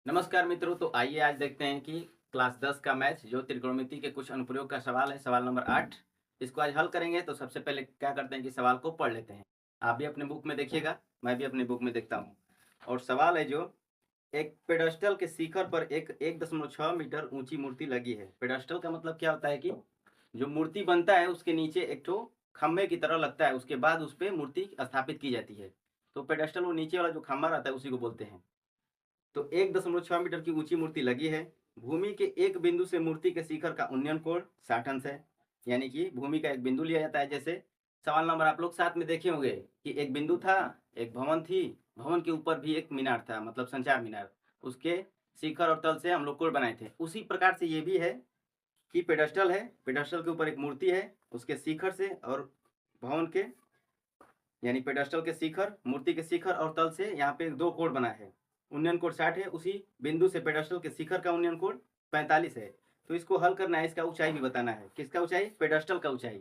नमस्कार मित्रों। तो आइए आज देखते हैं कि क्लास 10 का मैथ जो त्रिकोणमिति के कुछ अनुप्रयोग का सवाल है, सवाल नंबर 8। इसको आज हल करेंगे। तो सबसे पहले क्या करते हैं कि सवाल को पढ़ लेते हैं। आप भी अपने बुक में देखिएगा, मैं भी अपनी बुक में देखता हूँ। और सवाल है जो एक पेडस्टल के शिखर पर एक 1.6 मीटर ऊंची मूर्ति लगी है। पेडस्टल का मतलब क्या होता है कि जो मूर्ति बनता है उसके नीचे एक ठो खम्भे की तरह लगता है, उसके बाद उस पर मूर्ति स्थापित की जाती है। तो पेडस्टल वो नीचे वाला जो खम्भा रहता है उसी को बोलते हैं। तो 1.6 मीटर की ऊंची मूर्ति लगी है। भूमि के एक बिंदु से मूर्ति के शिखर का उन्नयन कोण 60 अंश है। यानी कि भूमि का एक बिंदु लिया जाता है। जैसे सवाल नंबर आप लोग साथ में देखे होंगे कि एक बिंदु था, एक भवन थी, भवन के ऊपर भी एक मीनार था, मतलब संचार मीनार। उसके शिखर और तल से हम लोग कोण बनाए थे। उसी प्रकार से ये भी है कि पेडस्टल है, पेडस्टल के ऊपर एक मूर्ति है, उसके शिखर से और भवन के यानी पेडस्टल के शिखर, मूर्ति के शिखर और तल से यहाँ पे दो कोण बना है। उन्नयन कोण 60 है। उसी बिंदु से पेडस्टल के शिखर का उन्नयन कोण 45 है। तो इसको हल करना है, इसका ऊंचाई भी बताना है। किसका ऊंचाई? पेडस्टल का ऊंचाई।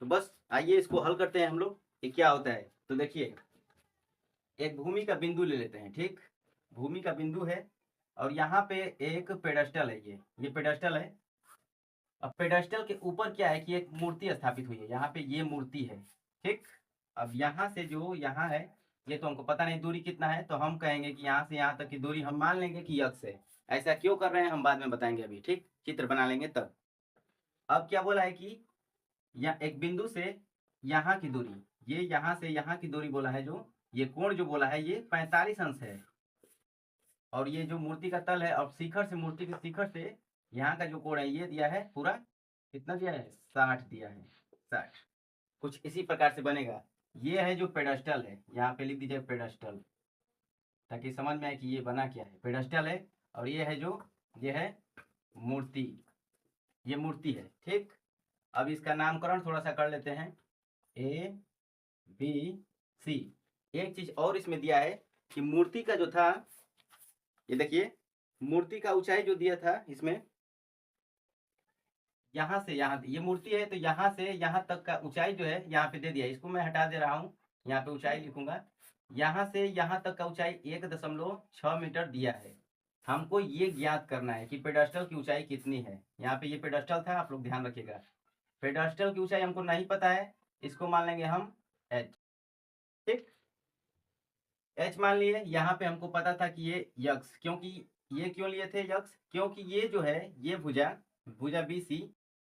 तो बस आइए इसको हल करते हैं हम लोग कि क्या होता है। तो देखिए, एक भूमि का बिंदु ले लेते हैं। ठीक, भूमि का बिंदु है और यहाँ पे एक पेडस्टल है। ये पेडस्टल है। अब पेडस्टल के ऊपर क्या है कि एक मूर्ति स्थापित हुई है। यहाँ पे ये मूर्ति है। ठीक, अब यहाँ से जो यहाँ है, ये तो हमको पता नहीं दूरी कितना है, तो हम कहेंगे कि यहाँ से यहाँ तक की दूरी हम मान लेंगे कि यक्स है। ऐसा क्यों कर रहे हैं हम बाद में बताएंगे, अभी ठीक चित्र बना लेंगे तब। अब क्या बोला है कि या एक बिंदु से यहाँ की दूरी, ये यहाँ से यहाँ की दूरी बोला है, जो ये कोण जो बोला है ये 45 अंश है। और ये जो मूर्ति का तल है और शिखर से, मूर्ति के शिखर से यहाँ का जो कोण है ये दिया है पूरा, कितना दिया है? 60 दिया है। 60 कुछ इसी प्रकार से बनेगा। ये है जो पेडस्टल है, यहाँ पे लिख दीजिए पेडस्टल, ताकि समझ में आए कि ये बना क्या है। पेडस्टल है और ये है जो, ये है मूर्ति, ये मूर्ति है। ठीक, अब इसका नामकरण थोड़ा सा कर लेते हैं, ए बी सी। एक चीज और इसमें दिया है कि मूर्ति का जो था, ये देखिए मूर्ति का ऊंचाई जो दिया था इसमें, यहाँ से यहाँ, ये मूर्ति है तो यहाँ से यहाँ तक का ऊंचाई जो है यहाँ पे दे दिया। इसको मैं हटा दे रहा हूँ, यहाँ पे ऊंचाई लिखूंगा। यहाँ से यहाँ तक का ऊंचाई 1.6 मीटर दिया है। हमको ये ज्ञात करना है कि पेडस्टल की ऊंचाई कितनी है। यहाँ पे ये पेडस्टल था, आप लोग ध्यान रखिएगा। पेडस्टल की ऊंचाई हमको नहीं पता है, इसको मान लेंगे हम एच। ठीक, एच मान लिए। यहाँ पे हमको पता था कि ये यक्स, क्योंकि ये क्यों लिए थे यक्स? क्योंकि ये जो है ये भुजा, भुजा बी सी,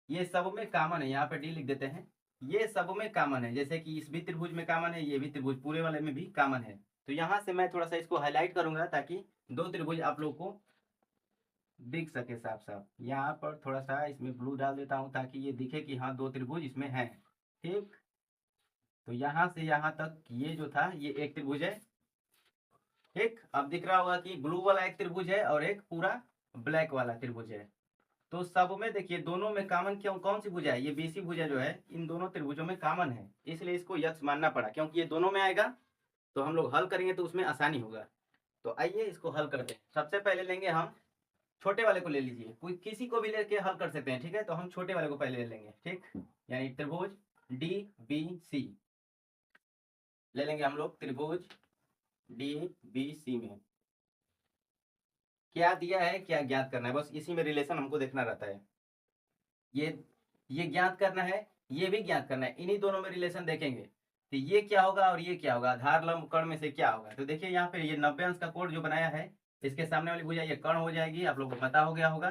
ये सब में कॉमन है। यहाँ पे डी लिख देते हैं। ये सब में कॉमन है, जैसे कि इस भी त्रिभुज में कॉमन है, ये भी त्रिभुज पूरे वाले में भी कॉमन है। तो यहाँ से मैं थोड़ा सा इसको हाईलाइट करूंगा ताकि दो त्रिभुज आप लोग को दिख सके साफ साफ। यहाँ पर थोड़ा सा इसमें ब्लू डाल देता हूँ ताकि ये दिखे कि हाँ दो त्रिभुज इसमें है। ठीक, तो यहाँ से यहाँ तक ये जो था ये एक त्रिभुज है। ठीक, अब दिख रहा होगा कि ब्लू वाला एक त्रिभुज है और एक पूरा ब्लैक वाला त्रिभुज है। तो सब में देखिए दोनों में कॉमन क्यों, कौन सी भुजा है? ये बीसी भुजा जो है इन दोनों त्रिभुजों में कॉमन है, इसलिए इसको यक्स मानना पड़ा, क्योंकि ये दोनों में आएगा। तो हम लोग हल करेंगे तो उसमें आसानी होगा। तो आइए इसको हल करते हैं। सबसे पहले लेंगे हम छोटे वाले को, ले लीजिए, कोई किसी को भी लेके हल कर सकते हैं। ठीक है, तो हम छोटे वाले को पहले ले लेंगे। ठीक, यानी त्रिभुज डी बी सी ले लेंगे हम लोग। त्रिभुज डी बी सी में क्या दिया है, क्या ज्ञात करना है, बस इसी में रिलेशन हमको देखना रहता है। ये ज्ञात करना है, ये भी ज्ञात करना है। इन्हीं दोनों में रिलेशन देखेंगे तो ये क्या होगा और ये क्या होगा, आधार लंब कर्ण में से क्या होगा। तो देखिए यहाँ पे ये 90 अंश का कोण जो बनाया है, इसके सामने वाली भुजा ये कर्ण हो जाएगी। आप लोग को पता हो गया होगा,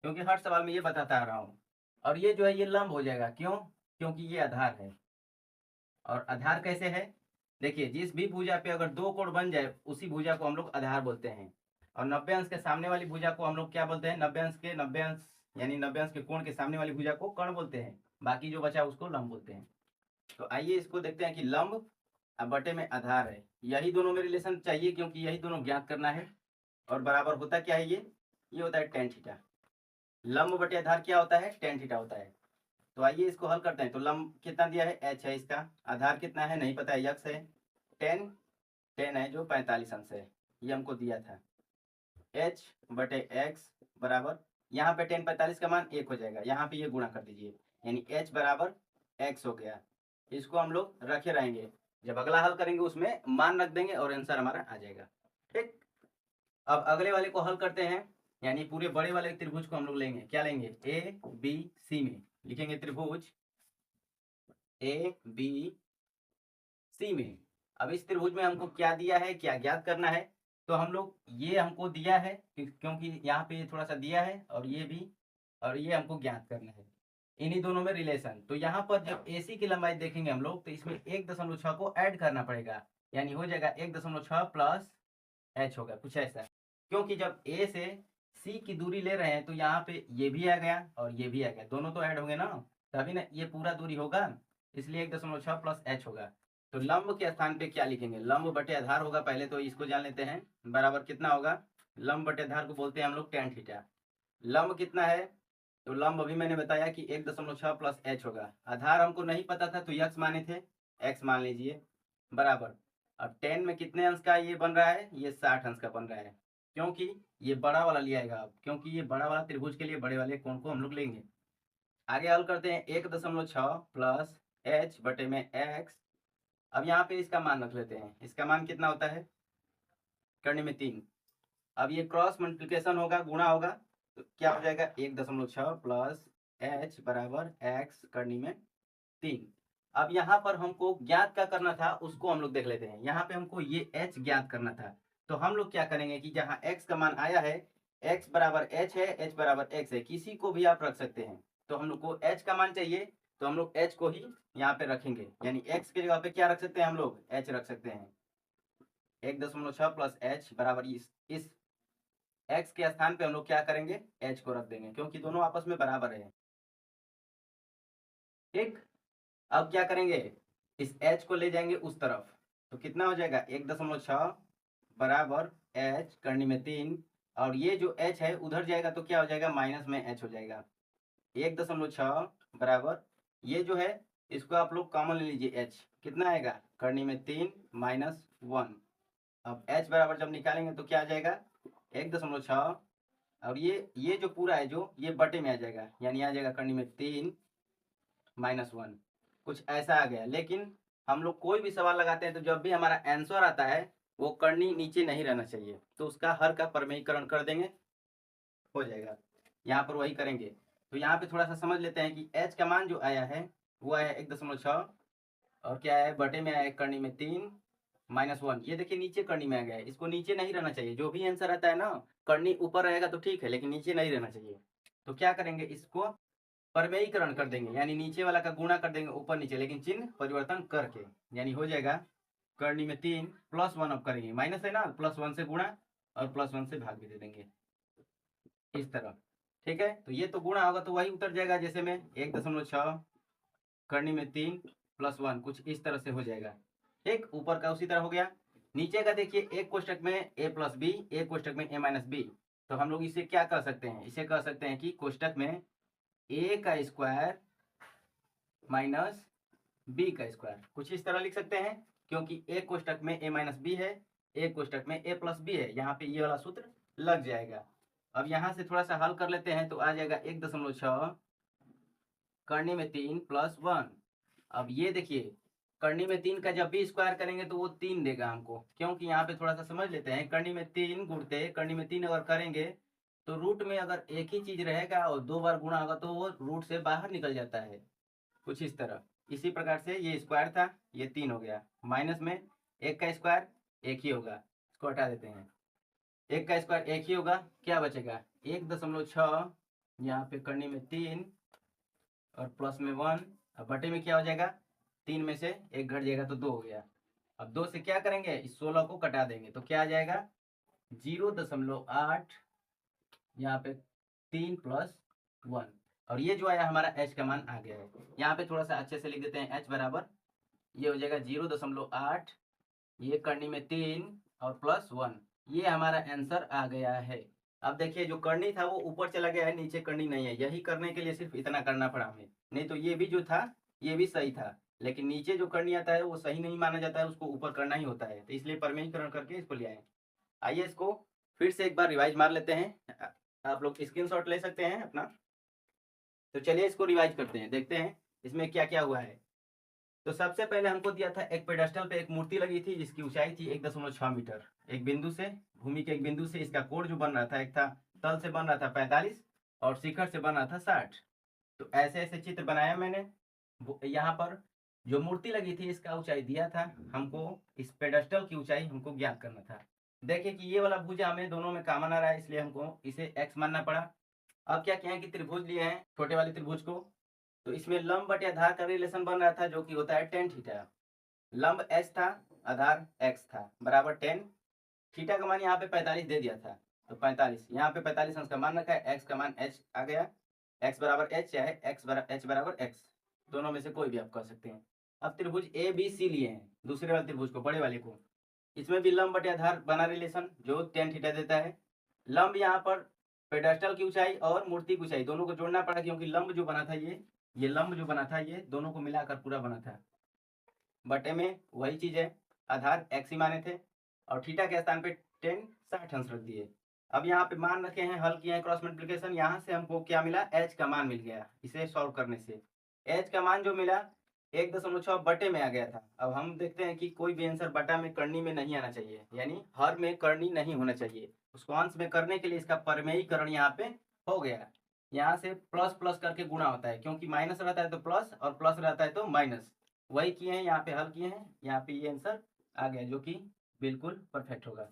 क्योंकि हर सवाल में ये बताता आ रहा हूँ। और ये जो है ये लंब हो जाएगा, क्यों? क्योंकि ये आधार है। और आधार कैसे है? देखिए, जिस भी भुजा पे अगर दो कोण बन जाए उसी भुजा को हम लोग आधार बोलते हैं। और 90 अंश के सामने वाली भुजा को हम लोग क्या बोलते हैं? 90 अंश यानी 90 अंश के कोण के सामने वाली भुजा को कर्ण बोलते हैं। बाकी जो बचा उसको लंब बोलते हैं। तो आइए इसको देखते हैं कि लंब अब बटे में आधार है, यही दोनों में रिलेशन चाहिए, क्योंकि यही दोनों ज्ञात करना है। और बराबर होता क्या है? ये होता है टेन थीटा। लंब बटे आधार क्या होता है? टेन थीटा होता है। तो आइए इसको हल करते हैं। तो लंब कितना दिया है? एच है, इसका आधार कितना है नहीं पता है, यक्स है। टेन, टेन है जो 45 अंश है, ये हमको दिया था। एच बटे एक्स बराबर, यहाँ पे टेन 45 का मान 1 हो जाएगा, यहाँ पे ये गुणा कर दीजिए, यानी एच बराबर एक्स हो गया। इसको हम लोग रखे रहेंगे, जब अगला हल करेंगे उसमें मान रख देंगे और आंसर हमारा आ जाएगा। ठीक, अब अगले वाले को हल करते हैं, यानी पूरे बड़े वाले त्रिभुज को हम लोग लेंगे। क्या लेंगे? ए बी सी में लिखेंगे त्रिभुज ए बी सी में। अब इस त्रिभुज में हमको क्या दिया है, क्या ज्ञात करना है, तो हम लोग ये हमको दिया है क्योंकि यहाँ पे थोड़ा सा दिया है और ये भी, और ये हमको ज्ञात करना है इन्हीं दोनों में रिलेशन। तो यहाँ पर जब AC की लंबाई देखेंगे हम लोग तो इसमें 1.6 को ऐड करना पड़ेगा, यानी हो जाएगा 1.6 प्लस h होगा कुछ ऐसा। क्योंकि जब A से C की दूरी ले रहे हैं तो यहाँ पे ये भी आ गया और ये भी आ गया, दोनों तो ऐड होंगे ना, तभी ना ये पूरा दूरी होगा, इसलिए 1.6 प्लस h होगा। तो लंब के स्थान पे क्या लिखेंगे? लंब बटे आधार होगा, पहले तो इसको जान लेते हैं। बराबर कितना होगा? लंब बटे आधार को बोलते हैं हम लोग tan थीटा। लंब कितना है? तो लंब अभी मैंने बताया कि 1.6 प्लस h होगा। आधार हमको नहीं पता था तो x माने थे, x मान लीजिए बराबर। अब tan में कितने अंश का ये बन रहा है? ये 60 अंश का बन रहा है, क्योंकि ये बड़ा वाला लिया जाएगा अब, क्योंकि ये बड़ा वाला त्रिभुज के लिए बड़े वाले कोण को हम लोग लेंगे। आगे हल करते हैं 1.6 प्लस h बटे में x। अब यहाँ पे इसका मान रख लेते हैं, इसका मान कितना होता है? करने में 3। अब ये क्रॉस मल्टीप्लिकेशन होगा, गुणा होगा, तो क्या हो जाएगा? 1.6 प्लस h बराबर x करनी में 3। अब यहाँ पर हमको ज्ञात क्या करना था उसको हम लोग देख लेते हैं। यहाँ पे हमको ये h ज्ञात करना था, तो हम लोग क्या करेंगे कि जहाँ x का मान आया है, x बराबर h है, h बराबर x है, किसी को भी आप रख सकते हैं। तो हम लोग को h का मान चाहिए तो हम लोग h को ही यहाँ पे रखेंगे, यानी x के जगह पे क्या रख सकते हैं? हम लोग h रख सकते हैं। 1.6 प्लस h बराबर इस x के स्थान पे हम लोग क्या करेंगे? h को रख देंगे, क्योंकि दोनों आपस में बराबर है। ठीक, अब क्या करेंगे? इस h को ले जाएंगे उस तरफ, तो कितना हो जाएगा? 1.6 बराबर h करनी में 3, और ये जो h है उधर जाएगा तो क्या हो जाएगा? माइनस में h हो जाएगा। 1.6 बराबर ये जो है इसको आप लोग कॉमन ले लीजिए, h कितना आएगा? करनी में 3 माइनस 1। अब h बराबर जब निकालेंगे तो क्या आ जाएगा? 1.6, और ये जो पूरा है जो ये बटे में आ जाएगा, यानी आ जाएगा करनी में 3 माइनस 1, कुछ ऐसा आ गया। लेकिन हम लोग कोई भी सवाल लगाते हैं तो जब भी हमारा आंसर आता है वो करनी नीचे नहीं रहना चाहिए, तो उसका हर का प्रमेयीकरण कर देंगे, हो जाएगा। यहाँ पर वही करेंगे। तो यहाँ पे थोड़ा सा समझ लेते हैं कि h का मान जो आया है वो आया 1.6, और क्या है? बटे में आया करनी में 3 माइनस 1। ये देखिए नीचे करनी में आ गया है, इसको नीचे नहीं रहना चाहिए। जो भी आंसर आता है ना, करनी ऊपर रहेगा तो ठीक है, लेकिन नीचे नहीं रहना चाहिए। तो क्या करेंगे? इसको परमेयीकरण कर देंगे, यानी नीचे वाला का गुणा कर देंगे ऊपर नीचे, लेकिन चिन्ह परिवर्तन करके, यानी हो जाएगा करनी में 3 प्लस 1। अब करेंगे, माइनस है ना, प्लस 1 से गुणा और प्लस 1 से भाग भी दे देंगे इस तरह। ठीक है, तो ये तो गुणा होगा तो वही उतर जाएगा, जैसे में 1.6 करनी में 3 प्लस 1, कुछ इस तरह से हो जाएगा। ठीक, ऊपर का उसी तरह हो गया। नीचे का देखिए, एक कोष्टक में a प्लस बी, एक कोष्टक में a माइनस बी। तो हम लोग इसे क्या कर सकते हैं? इसे कह सकते हैं कि कोष्टक में a का स्क्वायर माइनस b का स्क्वायर, कुछ इस तरह लिख सकते हैं, क्योंकि एक कोष्टक में a माइनस बी है, एक कोष्टक में a प्लस बी है। यहाँ पे ये वाला सूत्र लग जाएगा। अब यहाँ से थोड़ा सा हल कर लेते हैं तो आ जाएगा 1.6 करने में 3 प्लस 1। अब ये देखिए, करनी में 3 का जब भी स्क्वायर करेंगे तो वो 3 देगा हमको, क्योंकि यहाँ पे थोड़ा सा समझ लेते हैं। करनी में 3 गुणते करनी में 3 अगर करेंगे तो रूट में अगर एक ही चीज रहेगा और 2 बार गुणा होगा तो वो रूट से बाहर निकल जाता है, कुछ इस तरह। इसी प्रकार से ये स्क्वायर था, ये 3 हो गया, माइनस में एक का स्क्वायर एक ही होगा, इसको हटा देते हैं। एक का स्क्वायर एक ही होगा, क्या बचेगा? 1.6 यहाँ पे करनी में 3 और प्लस में 1, अब बटे में क्या हो जाएगा? 3 में से एक घट जाएगा तो 2 हो गया। अब 2 से क्या करेंगे? इस 16 को कटा देंगे तो क्या आ जाएगा? 0.8, यहाँ पे 3 प्लस 1, और ये जो आया हमारा h का मान आ गया है। यहाँ पे थोड़ा सा अच्छे से लिख देते हैं, h बराबर ये हो जाएगा 0.8, ये करनी में 3 और प्लस 1, ये हमारा आंसर आ गया है। अब देखिए, जो करनी था वो ऊपर चला गया है, नीचे करनी नहीं है। यही करने के लिए सिर्फ इतना करना पड़ा हमें, नहीं तो ये भी जो था ये भी सही था, लेकिन नीचे जो करनी आता है वो सही नहीं माना जाता है, उसको ऊपर करना ही होता है, तो इसलिए परमेयीकरण करके इसको ले आए। आइए इसको फिर से एक बार रिवाइज मार लेते हैं, आप लोग स्क्रीनशॉट ले सकते हैं अपना। तो चलिए इसको रिवाइज करते हैं, देखते हैं इसमें क्या क्या हुआ है। तो सबसे पहले हमको दिया था एक पेडेस्टल पे एक मूर्ति लगी थी जिसकी ऊंचाई थी 1.6 मीटर। एक बिंदु से, भूमि के एक बिंदु से इसका कोण जो बन रहा था, एक था तल से बन रहा था 45 और शिखर से बन रहा था 60। तो ऐसे ऐसे चित्र बनाया मैंने। यहाँ पर जो मूर्ति लगी थी इसका ऊंचाई दिया था हमको, इस पेडेस्टल की ऊंचाई हमको ज्ञात करना था। देखिए कि ये वाला भुजा हमें दोनों में कॉमन आ रहा है, इसलिए हमको इसे x मानना पड़ा। अब क्या किया है कि त्रिभुज लिए हैं, छोटे वाले त्रिभुज को, तो इसमें लंब बटे आधार का रिलेशन बन रहा था जो कि होता है tan थीटा। लंब h था, आधार x था, बराबर tan। थीटा का मान यहाँ पे 45 दे दिया था, तो 45 यहाँ पे 45 अंश का मान रखा है, x का मान h आ गया, x बराबर h चाहे h बराबर x, दोनों में से कोई भी आप कह सकते हैं। अब त्रिभुज ए बी सी लिए हैं, दूसरे वाले त्रिभुज को, बड़े वाले को, इसमें भी लंब बटे आधार बना रिलेशन जो tan थीटा देता है। लंब यहाँ पर पेडेस्टल की ऊंचाई और मूर्ति की ऊंचाई दोनों को जोड़ना पड़ा, क्योंकि लंब जो बना था ये लंब जो बना था ये दोनों को मिलाकर पूरा बना था। बटे में वही चीज है, आधार x ही माने थे और थीटा के स्थान पे tan 60 अंश रख दिए। अब यहाँ पे मान रखे हैं, हल किए हैं क्रॉस मल्टीप्लिकेशन, यहाँ से हमको क्या मिला, h का मान मिल गया। इसे सॉल्व करने से h का मान जो मिला 1.6 बटे में आ गया था। अब हम देखते हैं कि कोई भी आंसर बटा में करनी में नहीं आना चाहिए, यानी हर में करनी नहीं होना चाहिए। उसको अंश में करने के लिए इसका परमेयीकरण यहाँ पे हो गया। यहाँ से प्लस प्लस करके गुणा होता है, क्योंकि माइनस रहता है तो प्लस और प्लस रहता है तो माइनस। वही किए हैं, यहाँ पे हल किए हैं, यहाँ पे ये आंसर आ गया जो कि बिल्कुल परफेक्ट होगा।